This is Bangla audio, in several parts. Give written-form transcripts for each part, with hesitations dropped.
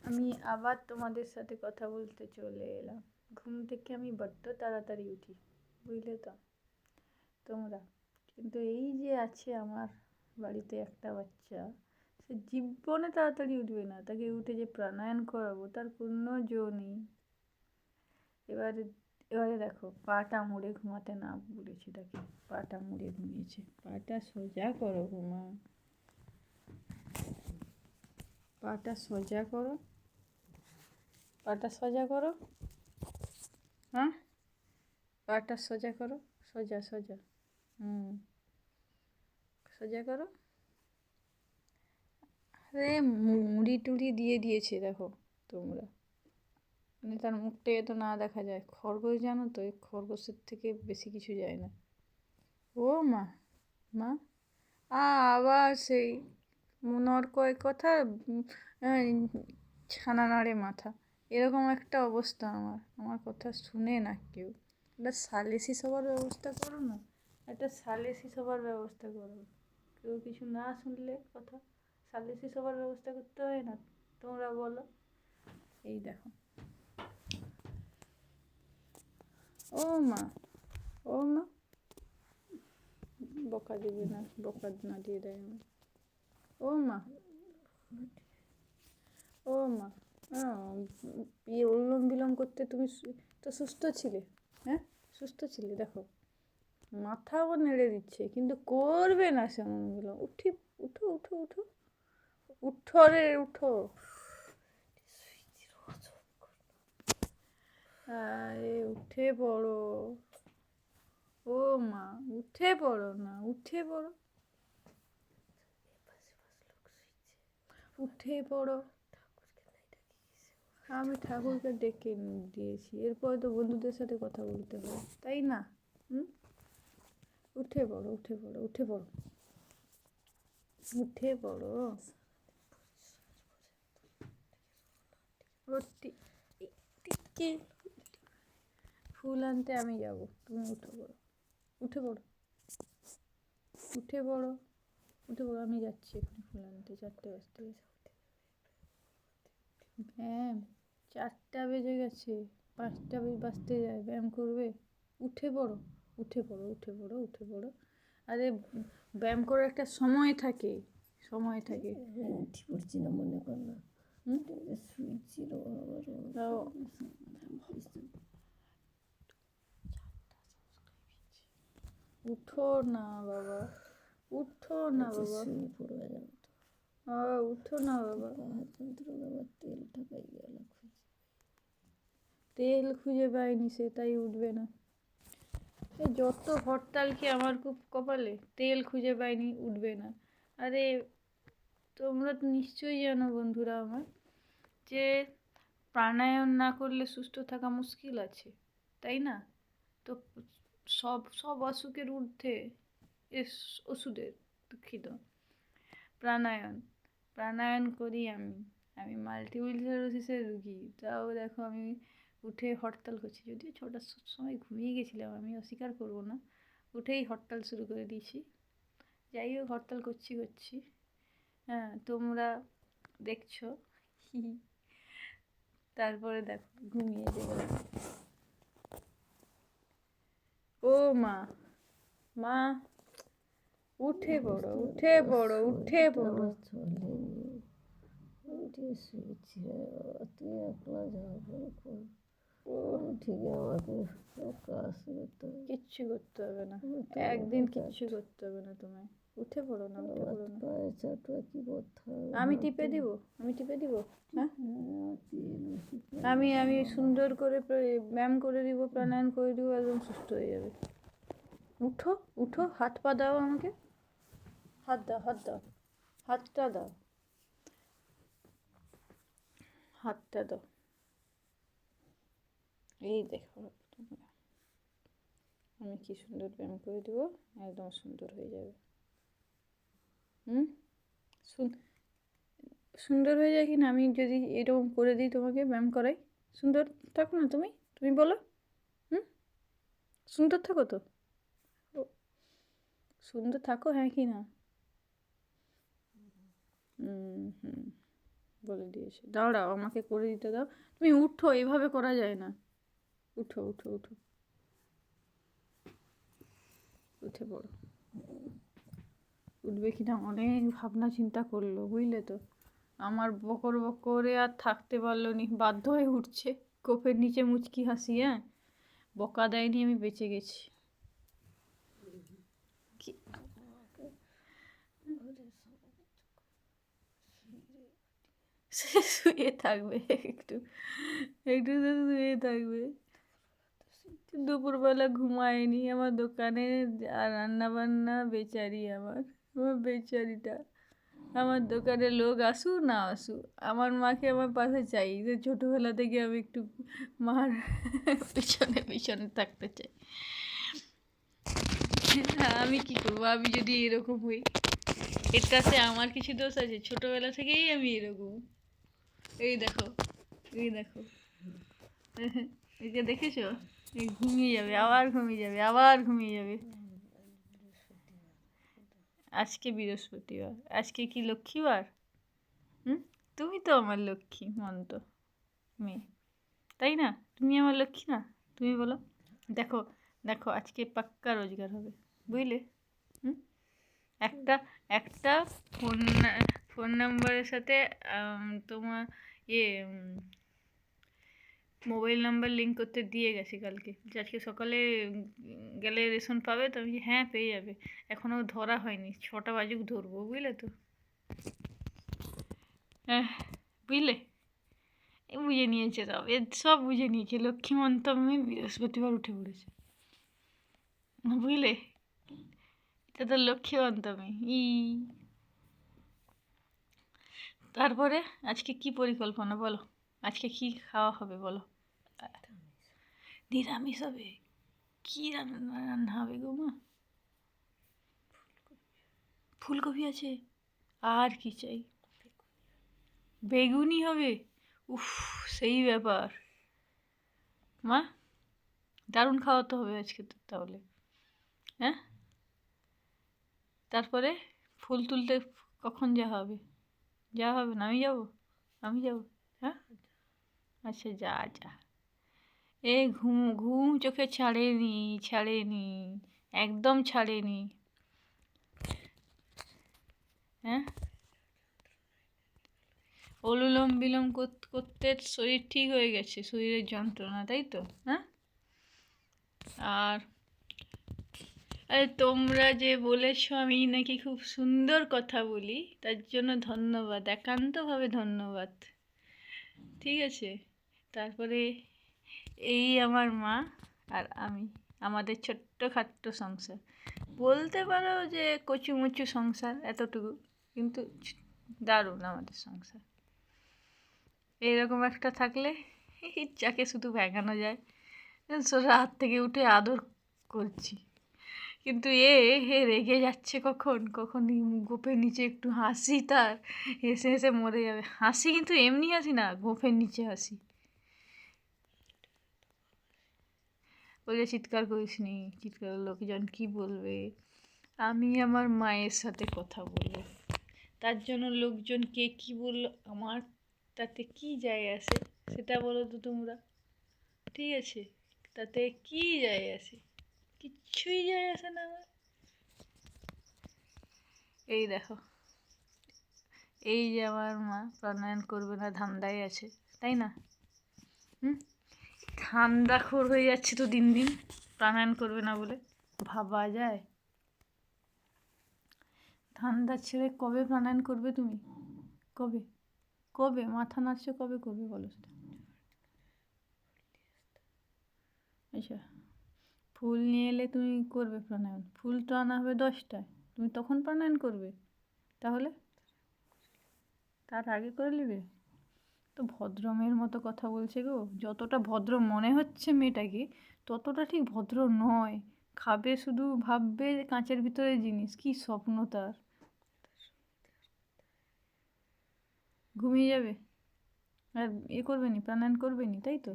আমি আবার তোমাদের সাথে কথা বলতে চলে এলাম। ঘুম থেকে আমি বড্ড তাড়াতাড়ি উঠি, বুঝলে তো তোমরা। কিন্তু এই যে আছে আমার বাড়িতে একটা বাচ্চা, সে জীবনে তাড়াতাড়ি উঠবে না। তাকে উঠে যে প্রাণায়াম করাবো তার কোনো জো নেই। এবারে এবারে দেখো, পাটা মুড়ে ঘুমাতে না বলেছি তাকে, পাটা মুড়ে ঘুমিয়েছে। পাটা সোজা করো ঘুমা, পাটা সোজা করো, পাটা সোজা করো। হ্যাঁ, পাটা সোজা করো, সোজা সোজা। সোজা করো। আরে মুড়ি টুড়ি দিয়ে দিয়েছে দেখো তোমরা, মানে তার মুখটা তো না দেখা যায়। খরগোশ জানো তো, এই খরগোশের থেকে বেশি কিছু যায় না। ও মা, মা আবার সেই নরকয় কথা, ছানা নাড়ে মাথা, এরকম একটা অবস্থা। আমার কথা শুনে না কেউ। একটা সালিসি সবার ব্যবস্থা করো না, একটা সালিসি সবার ব্যবস্থা করো। কেউ কিছু না শুনলে কথা, সালিসি সবার ব্যবস্থা করতে হয় না? তোমরা বলো। এই দেখো, ও মা, ও মা, বকা দিবে না, বকা না দিয়ে দেয় আমার। ও মা, ও মা, অনুলোম বিলোম করতে তুমি তো সুস্থ ছিলে। হ্যাঁ, সুস্থ ছিলে। দেখো মাথাও নেড়ে দিচ্ছে, কিন্তু করবে না সে অনুলোম বিলোম। উঠো উঠো উঠো, উঠো রে উঠো। আরে উঠে পড়ো, ও মা, উঠে পড়ো না, উঠে পড়ো, উঠে পড়ো। আমি ঠাকুরকে ডেকে দিয়েছি, এরপরে তো বন্ধুদের সাথে কথা বলতে হবে, তাই না? উঠে পড়ো, উঠে পড়ো, উঠে পড়ো, উঠে পড়ো। ফুল আনতে আমি যাব, তুমি উঠে পড়ো, উঠে পড়ো, উঠে পড়ো, উঠে পড়ো। আমি যাচ্ছি এখানে ফুল আনতে, 4টে বাজতে গেছে। ব্যায়াম 4টা বেজে গেছে, 5টা বাজতে যায়, ব্যায়াম করবে? উঠে পড়ো, উঠে পড়ো, উঠে পড়ো, উঠে পড়ো। আরে ব্যায়াম করার একটা সময় থাকে, সময় থাকে। উঠি পড়ছি না, মনে কর না। শুয়েছিল উঠো না বাবা, উঠো না বাবা, শুয়ে পড়বে জানো তো। উঠো না বাবা। তেল ঠাকাই গেল, তেল খুঁজে পাইনি, সে তাই উঠবে না। যত হরতাল কি আমার খুব কপালে, তেল খুঁজে পাইনি, উঠবে না। আরে তোমরা তো নিশ্চয়ই জানো বন্ধুরা আমার, যে প্রাণায়াম না করলে সুস্থ থাকা মুশকিল আছে, তাই না? তো সব সব অসুখের ঊর্ধ্বে ওষুধের, দুঃখিত, প্রাণায়াম। প্রাণায়াম করি আমি মাল্টিপল স্ক্লেরোসিসের রুগী, তাও দেখো আমি উঠে হরতাল করছি। যদিও 6টার সময় ঘুমিয়ে গেছিলাম, আমি অস্বীকার করবো না, উঠেই হরতাল শুরু করে দিয়েছি। যাই হোক, হরতাল করছি। হ্যাঁ, তোমরা দেখছো। তারপরে দেখো ঘুমিয়ে গেলাম। ও মা, মা উঠে পড়ো, উঠে পড়ো, উঠে পড়ো। শুয়েছি, তুই একলা যাওয়া ঠিক আমাকে কাজ করতে হবে। কিচ্ছু করতে হবে না, একদিন কিচ্ছু করতে হবে না তোমায়। উঠে পড়ো না, উঠে পড়ো না। কি করতে হবে? আমি টিপে দিব, আমি টিপে দিব। হ্যাঁ, আমি সুন্দর করে ব্যায়াম করে দিব, প্রাণায়াম করে দিব, একদম সুস্থ হয়ে যাবে। উঠো উঠো, হাত পা দাও আমাকে, হাত দাও, হাত দাও, হাতটা দাও, হাতটা দাও। এই দেখো তোমরা, আমি কি সুন্দর ব্যায়াম করে দিব, একদম সুন্দর হয়ে যাবে। সুন্দর হয়ে যায় কি না? আমি যদি এরকম করে দিই, তোমাকে ব্যায়াম করাই, সুন্দর থাকো না তুমি? তুমি বলো। সুন্দর থাকো তো, সুন্দর থাকো, হ্যাঁ কি না? বলে দিয়েছে। দাঁড়াও, আমাকে করে দিতে দাও। তুমি উঠো, এভাবে করা যায় না। উঠো উঠো উঠো, উঠে পড়ো। উঠবে কিনা অনেক ভাবনা চিন্তা করলো, বুঝলে তো। আমার বকর বকরে আর থাকতে পারলো নি, বাধ্য হয়ে উঠছে। কোপের নিচে মুচকি হাসি। হ্যাঁ, বকা দেয়নি, আমি বেঁচে গেছি। কি- সে শুয়ে থাকবে একটু, একটু তো শুয়ে থাকবে। দুপুরবেলা ঘুমায়নি, আমার দোকানে আর রান্না বান্না, বেচারি আমার, আমার বেচারিটা। আমার দোকানে লোক আসুক না আসুক, আমার মাকে আমার পাশে চাই। যে ছোটোবেলা থেকে আমি একটু মার পিছনে পিছনে থাকতে চাই। আমি কি করবো, আমি যদি এরকম হই, এটাতে আমার কিছু দোষ আছে? ছোটোবেলা থেকেই আমি এরকম। এই দেখো, এই দেখো, একে দেখেছো? এই ঘুমিয়ে যাবে, আবার ঘুমিয়ে যাবে, আবার ঘুমিয়ে যাবে। আজকে বৃহস্পতিবার, আজকে কি লক্ষ্মীবার? হুম, তুমি তো আমার লক্ষ্মী মন্ত মেয়ে, তাই না? তুমি আমার লক্ষ্মী না? তুমি বলো। দেখো, দেখো, আজকে পাক্কা রোজগার হবে, বুঝলে? হুম, একটা একটা ফোন ফোন নাম্বারের সাথে তোমার ইয়ে মোবাইল নাম্বার লিঙ্ক করতে দিয়ে গেছে কালকে, যে আজকে সকালে গেলে রেশন পাবে। তো আমি হ্যাঁ, পেয়ে যাবে। এখনও ধরা হয়নি, 6টা বাজুক ধরবো, বুঝলে তো। হ্যাঁ, বুঝলে, বুঝে নিয়েছে সব, সব বুঝে নিয়েছে। লক্ষ্মীমন্ত মেয়ে বৃহস্পতিবার উঠে পড়েছে, বুঝলে। এটা তো লক্ষ্মীমন্ত মেয়ে। তারপরে আজকে কি পরিকল্পনা বলো? আজকে কি খাওয়া হবে বলো? নিরামিষ হবে? কি রান্না রান্না হবে গো মা? ফুলকপি আছে, আর কি চাই? বেগুনি হবে? উফ, সেই ব্যাপার। মা, দারুণ খাওয়াতে হবে আজকে তো তাহলে। হ্যাঁ, তারপরে ফুল তুলতে কখন যাওয়া হবে? যাওয়া হবে না? আমি যাবো, আমি যাবো। হ্যাঁ, আচ্ছা, যা যা। এ ঘুম ঘুম চোখে ছাড়েনি, ছাড়েনি, একদম ছাড়েনি। হ্যাঁ, অনুলোম বিলোম করতে শরীর ঠিক হয়ে গেছে, শরীরের যন্ত্রণা, তাই তো? হ্যাঁ, আর আরে তোমরা যে বলেছো আমি নাকি খুব সুন্দর কথা বলি, তার জন্য ধন্যবাদ, একান্তভাবে ধন্যবাদ। ঠিক আছে, তারপরে এই আমার মা আর আমি, আমাদের ছোট্ট খাট্ট সংসার, বলতে পারো যে কচুমুচু সংসার এতটুকু, কিন্তু দারুণ আমাদের সংসার। এইরকম একটা থাকলে যাকে শুধু ভেঙানো যায়। রাত থেকে উঠে আদর করছি, কিন্তু হে রেগে যাচ্ছে কখন কখন গোপের নিচে একটু হাসি, তার হেসে হেসে মরে যাবে। হাসি কিন্তু এমনি হাসি না, গোপের নিচে হাসি। বলে চিৎকার করিস নি, চিৎকার লোকজন কি বলবে। আমি আমার মায়ের সাথে কথা বলবো, তার জন্য লোকজন কে কি বললো আমার তাতে কি যায় আসে? সেটা বলো তো তোমরা। ঠিক আছে, তাতে কি যায় আসে? কিচ্ছুই যায় আসে না আমার। এই দেখো, এই যে আমার মা প্রাণায়াম করবে না ধান্দায় আছে, তাই না? হুম, ঠান্ডাখোর হয়ে যাচ্ছে তো দিন দিন, প্রাণায়াম করবে না বলে। ভাবা যায়? ঠান্ডা ছেড়ে কবে প্রাণায়াম করবে তুমি? কবে? কবে মাথা নাড়ছো, কবে করবে বলো সেটা? আচ্ছা, ফুল নিয়ে এলে তুমি করবে প্রাণায়াম? ফুল তো আনা হবে 10টায়, তুমি তখন প্রাণায়াম করবে? তাহলে তার আগে করে নেবে? তো ভদ্রমের মতো কথা বলছে গো। যতটা ভদ্র মনে হচ্ছে মেয়েটাকে, ততটা ঠিক ভদ্র নয়। খাবে শুধু, ভাববে কাঁচের ভিতরে জিনিস, কি স্বপ্ন তার। ঘুমিয়ে যাবে আর করবে নি, প্রাণায়াম করবে নি, তাই তো?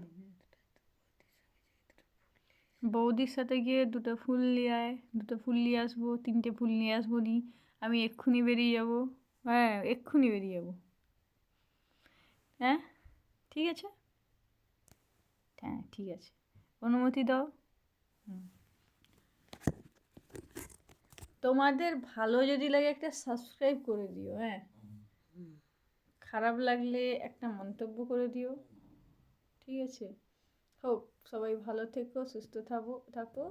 বৌদির সাথে গিয়ে 2টো ফুল নিয়ে আয়, 2টো ফুল নিয়ে আসবো, 3টে ফুল নিয়ে আসবো নি। আমি এক্ষুনি বেরিয়ে যাবো। হ্যাঁ, এক্ষুনি বেরিয়ে যাবো। হ্যাঁ ঠিক আছে, হ্যাঁ ঠিক আছে, অনুমতি দাও। হুম। তোমাদের ভালো যদি লাগে একটা সাবস্ক্রাইব করে দিও, হ্যাঁ, খারাপ লাগলে একটা মন্তব্য করে দিও, ঠিক আছে? হোক সবাই ভালো থেকো, সুস্থ থাকো থাকো।